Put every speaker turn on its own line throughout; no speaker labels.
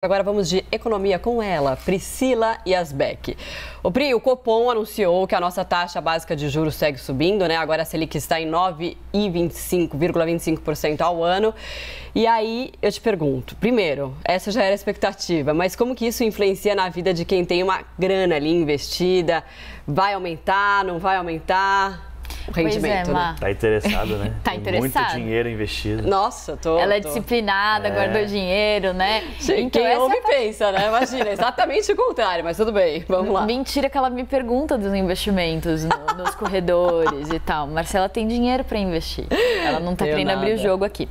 Agora vamos de economia com ela, Priscila Yazbek. O Copom anunciou que a nossa taxa básica de juros segue subindo, né? Agora a Selic está em 9,25% ao ano. E aí eu te pergunto, primeiro, essa já era a expectativa, mas como que isso influencia na vida de quem tem uma grana ali investida? Vai aumentar, não vai aumentar? O rendimento, né?
Tá interessado, né?
Tá interessado.
Muito dinheiro investido.
Nossa,
Ela é disciplinada, guardou dinheiro, né?
Então, quem ouve pensa, né? Imagina, exatamente o contrário, mas tudo bem, vamos lá.
Mentira que ela me pergunta dos investimentos nos corredores e tal. Marcela tem dinheiro para investir. Ela não tá querendo abrir o jogo aqui.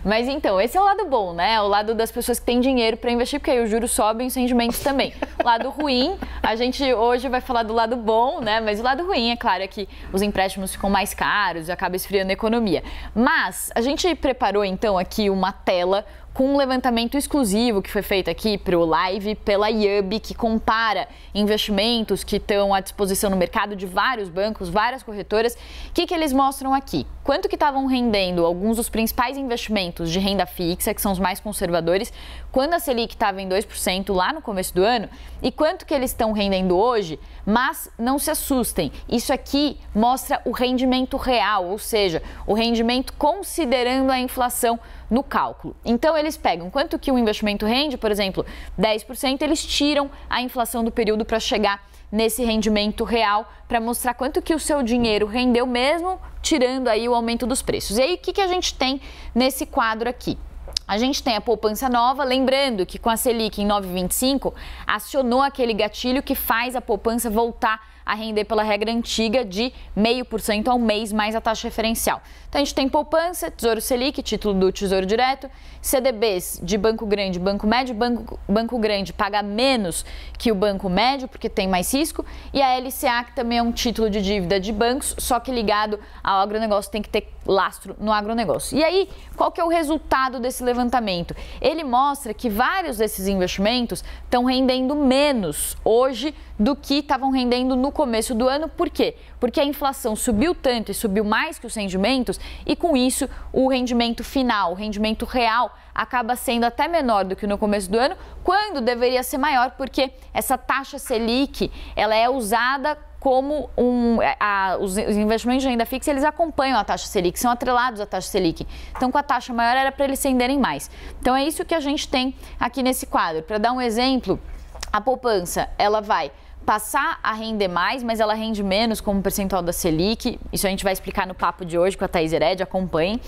Mas então, esse é o lado bom, né? O lado das pessoas que têm dinheiro para investir, porque aí os juros sobem e os rendimentos também. O lado ruim, a gente hoje vai falar do lado bom, né? Mas o lado ruim, é claro, é que os empréstimos ficam mais caros e acaba esfriando a economia. Mas a gente preparou então aqui uma tela com um levantamento exclusivo que foi feito aqui para o Live pela IAB, que compara investimentos que estão à disposição no mercado de vários bancos, várias corretoras. O que eles mostram aqui? Quanto que estavam rendendo alguns dos principais investimentos de renda fixa, que são os mais conservadores, quando a Selic estava em 2% lá no começo do ano, e quanto que eles estão rendendo hoje, mas não se assustem, isso aqui mostra o rendimento real, ou seja, o rendimento considerando a inflação no cálculo. Então, eles pegam quanto que o investimento rende, por exemplo, 10%, eles tiram a inflação do período para chegar nesse rendimento real, para mostrar quanto que o seu dinheiro rendeu mesmo, tirando aí o aumento dos preços. E aí, o que a gente tem nesse quadro aqui? A gente tem a poupança nova, lembrando que com a Selic em 9,25, acionou aquele gatilho que faz a poupança voltar a render pela regra antiga de 0,5% ao mês mais a taxa referencial. Então a gente tem poupança, Tesouro Selic, título do Tesouro Direto, CDBs de banco grande, banco médio, banco grande paga menos que o banco médio porque tem mais risco, e a LCA, que também é um título de dívida de bancos, só que ligado ao agronegócio, tem que ter lastro no agronegócio. E aí, qual que é o resultado desse levantamento? Ele mostra que vários desses investimentos estão rendendo menos hoje do que estavam rendendo no começo do ano. Por quê? Porque a inflação subiu tanto e subiu mais que os rendimentos, e com isso o rendimento final, o rendimento real, acaba sendo até menor do que no começo do ano, quando deveria ser maior, porque essa taxa Selic, ela é usada como os investimentos de renda fixa, eles acompanham a taxa Selic, são atrelados à taxa Selic. Então, com a taxa maior era para eles renderem mais. Então, é isso que a gente tem aqui nesse quadro. Para dar um exemplo, a poupança, ela vai passar a render mais, mas ela rende menos como percentual da Selic. Isso a gente vai explicar no papo de hoje com a Thaís Hered, acompanhem.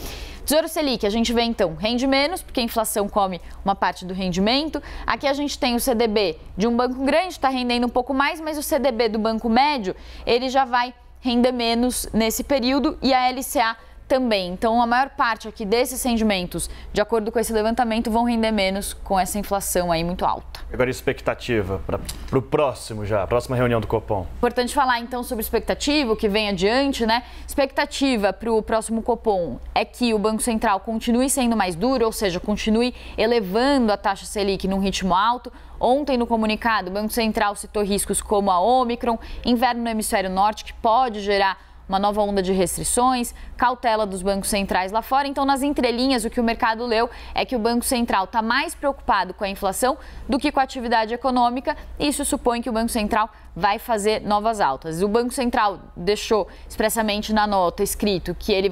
Tesouro Selic, a gente vê então, rende menos, porque a inflação come uma parte do rendimento. Aqui a gente tem o CDB de um banco grande, está rendendo um pouco mais, mas o CDB do banco médio, ele já vai render menos nesse período, e a LCA também. Então, a maior parte aqui desses rendimentos, de acordo com esse levantamento, vão render menos com essa inflação aí muito alta.
Agora, expectativa para o próximo já, a próxima reunião do Copom.
Importante falar, então, sobre expectativa, o que vem adiante, né? Expectativa para o próximo Copom é que o Banco Central continue sendo mais duro, ou seja, continue elevando a taxa Selic num ritmo alto. Ontem, no comunicado, o Banco Central citou riscos como a Ômicron, inverno no hemisfério norte, que pode gerar uma nova onda de restrições, cautela dos bancos centrais lá fora. Então, nas entrelinhas, o que o mercado leu é que o Banco Central está mais preocupado com a inflação do que com a atividade econômica. Isso supõe que o Banco Central vai fazer novas altas. O Banco Central deixou expressamente na nota escrito que ele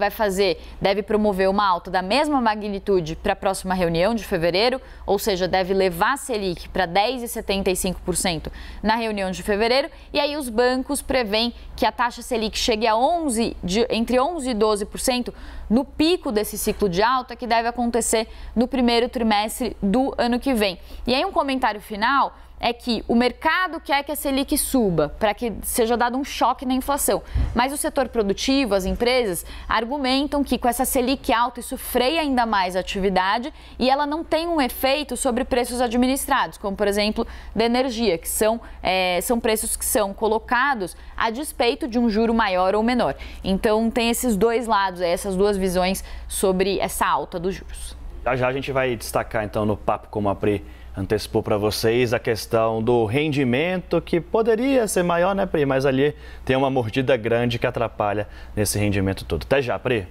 deve promover uma alta da mesma magnitude para a próxima reunião de fevereiro, ou seja, deve levar a Selic para 10,75% na reunião de fevereiro. E aí os bancos prevêem que a taxa Selic chegue a entre 11% e 12% no pico desse ciclo de alta, que deve acontecer no primeiro trimestre do ano que vem. E aí um comentário final é que o mercado quer que a Selic suba para que seja dado um choque na inflação. Mas o setor produtivo, as empresas, argumentam que com essa Selic alta isso freia ainda mais a atividade e ela não tem um efeito sobre preços administrados, como por exemplo da energia, que são preços que são colocados a despeito de um juro maior ou menor. Então tem esses dois lados, essas duas visões sobre essa alta dos juros.
Já a gente vai destacar então no papo, como a Pri antecipou para vocês, a questão do rendimento, que poderia ser maior, né, Pri? Mas ali tem uma mordida grande que atrapalha nesse rendimento todo. Até já, Pri.